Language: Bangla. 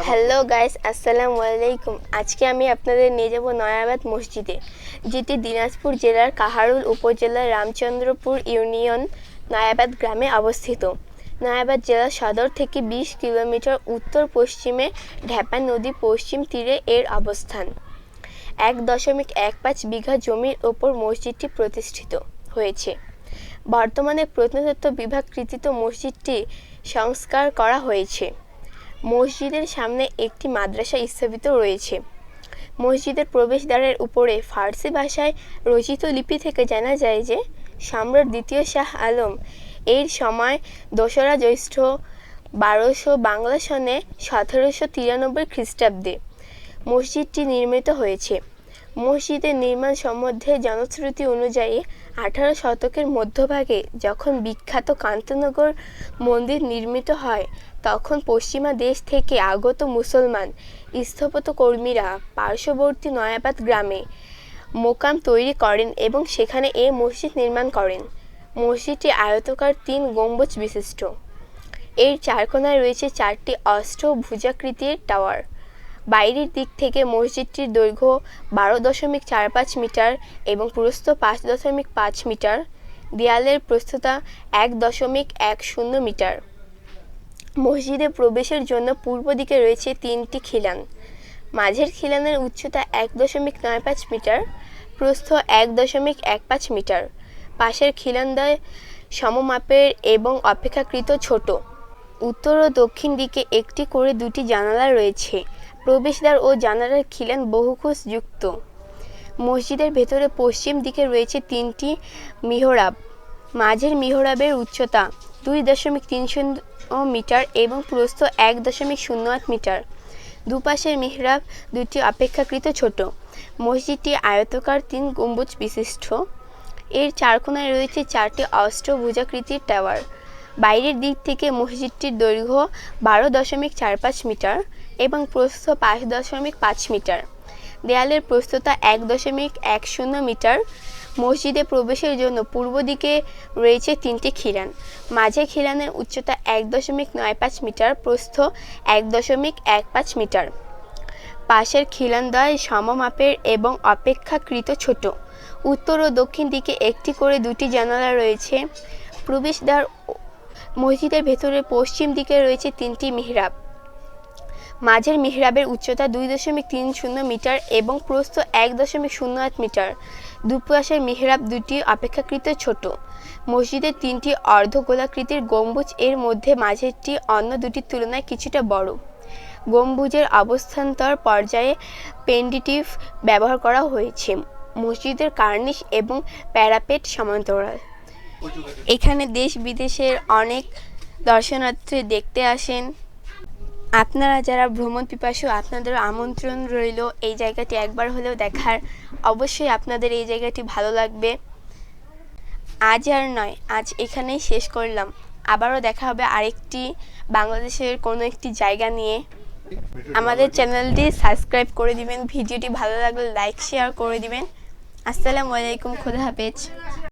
হ্যালো গাইস, আসসালামু আলাইকুম। আজকে আমি আপনাদের নিয়ে যাব নয়াবাদ মসজিদে, যেটি দিনাজপুর জেলার কাহারোল উপজেলার রামচন্দ্রপুর ইউনিয়ন নয়াবাদ গ্রামে অবস্থিত। নয়াবাদ জেলা সদর থেকে 20 কিলোমিটার উত্তর পশ্চিমে ঢেপা নদী পশ্চিম তীরে এর অবস্থান। 1.15 বিঘা জমির ওপর মসজিদটি প্রতিষ্ঠিত হয়েছে। বর্তমানে প্রত্নতত্ত্ব বিভাগ কর্তৃক মসজিদটি সংস্কার করা হয়েছে। মসজিদের সামনে একটি মাদ্রাসা স্থাপিত রয়েছে। মসজিদের প্রবেশদ্বারের উপরে ফার্সি ভাষায় রচিত লিপি থেকে জানা যায় যে সম্রাট দ্বিতীয় শাহ আলম এর সময় 2রা জ্যৈষ্ঠ 1200 বাংলা সনে 1793 খ্রিস্টাব্দে মসজিদটি নির্মিত হয়েছে। মসজিদের নির্মাণ সম্বন্ধে জনশ্রুতি অনুযায়ী 18 শতকের মধ্যভাগে যখন বিখ্যাত কান্তনগর মন্দির নির্মিত হয়, তখন পশ্চিমা দেশ থেকে আগত মুসলমান স্থপত্যকর্মীরা পার্শ্ববর্তী নয়াবাদ গ্রামে মোকাম তৈরি করেন এবং সেখানে এ মসজিদ নির্মাণ করেন। মসজিদটি আয়তাকার 3 গম্বুজ বিশিষ্ট। এর চারকোনায় রয়েছে 4টি অষ্টভুজাকৃতির টাওয়ার। বাইরের দিক থেকে মসজিদটির দৈর্ঘ্য 12.45 মিটার এবং প্রস্থ 5.5 মিটার। দেয়ালের প্রস্থতা 1.10 মিটার। মসজিদে প্রবেশের জন্য পূর্ব দিকে রয়েছে 3টি খিলান। মাঝের খিলানের উচ্চতা 1.95 মিটার, প্রস্থ 1.15 মিটার। পাশের খিলানদ্বয় সমমাপের এবং অপেক্ষাকৃত ছোট। উত্তর ও দক্ষিণ দিকে একটি করে 2টি জানালা রয়েছে। প্রবেশদ্বার ও জানালার খিলান বহুকোণ যুক্ত। মসজিদের ভেতরে পশ্চিম দিকে রয়েছে 3টি মিহরাব। মাঝের মিহরাবের উচ্চতা 2.30 মিটার এবং প্রস্থ 1.08 মিটার। দুপাশের মিহরাব 2টি অপেক্ষাকৃত ছোট। মসজিদটি আয়তাকার 3 গম্বুজ বিশিষ্ট। এর চারকোনায় রয়েছে 4টি অষ্টভুজাকৃতির টাওয়ার। বাইরের দিক থেকে মসজিদটির দৈর্ঘ্য 12.45 মিটার এবং প্রস্থ 5.5 মিটার। দেয়ালের প্রস্থতা 1.10 মিটার। মসজিদে প্রবেশের জন্য পূর্ব দিকে রয়েছে 3টি খিলান। মাঝে খিলানের উচ্চতা 1.95 মিটার, প্রস্থ 1.15 মিটার। পাশের খিলানদ্বয় সমমাপের এবং অপেক্ষাকৃত ছোট। উত্তর ও দক্ষিণ দিকে একটি করে 2টি জানালা রয়েছে। প্রবেশদ্বার মসজিদের ভেতরে পশ্চিম দিকে রয়েছে 3টি মিহরাব। মাঝের মিহরাবের উচ্চতা 2.30 মিটার এবং প্রস্থ 1.08 মিটার। দুপাশের মিহরাব 2টি অপেক্ষাকৃত ছোট। মসজিদের 3টি অর্ধগোলাকৃতির গম্বুজ, এর মধ্যে মাঝেরটি অন্য 2টির তুলনায় কিছুটা বড়। গম্বুজের অবস্থান্তর পর্যায়ে পেন্ডিটিভ ব্যবহার করা হয়েছে। মসজিদের কার্নিশ এবং প্যারাপেট সমান্তরাল। এখানে দেশ বিদেশের অনেক দর্শনার্থী দেখতে আসেন। আপনারা যারা ভ্রমণ পিপাসু, আপনাদের আমন্ত্রণ রইল এই জায়গাটি একবার হলেও দেখার। অবশ্যই আপনাদের এই জায়গাটি ভালো লাগবে। আজ আর নয়, আজ এখানেই শেষ করলাম। আবারও দেখা হবে আরেকটি বাংলাদেশের কোনো একটি জায়গা নিয়ে। আমাদের চ্যানেলটি সাবস্ক্রাইব করে দিবেন। ভিডিওটি ভালো লাগলে লাইক শেয়ার করে দিবেন। আসসালামু আলাইকুম, খোদা হাফেজ।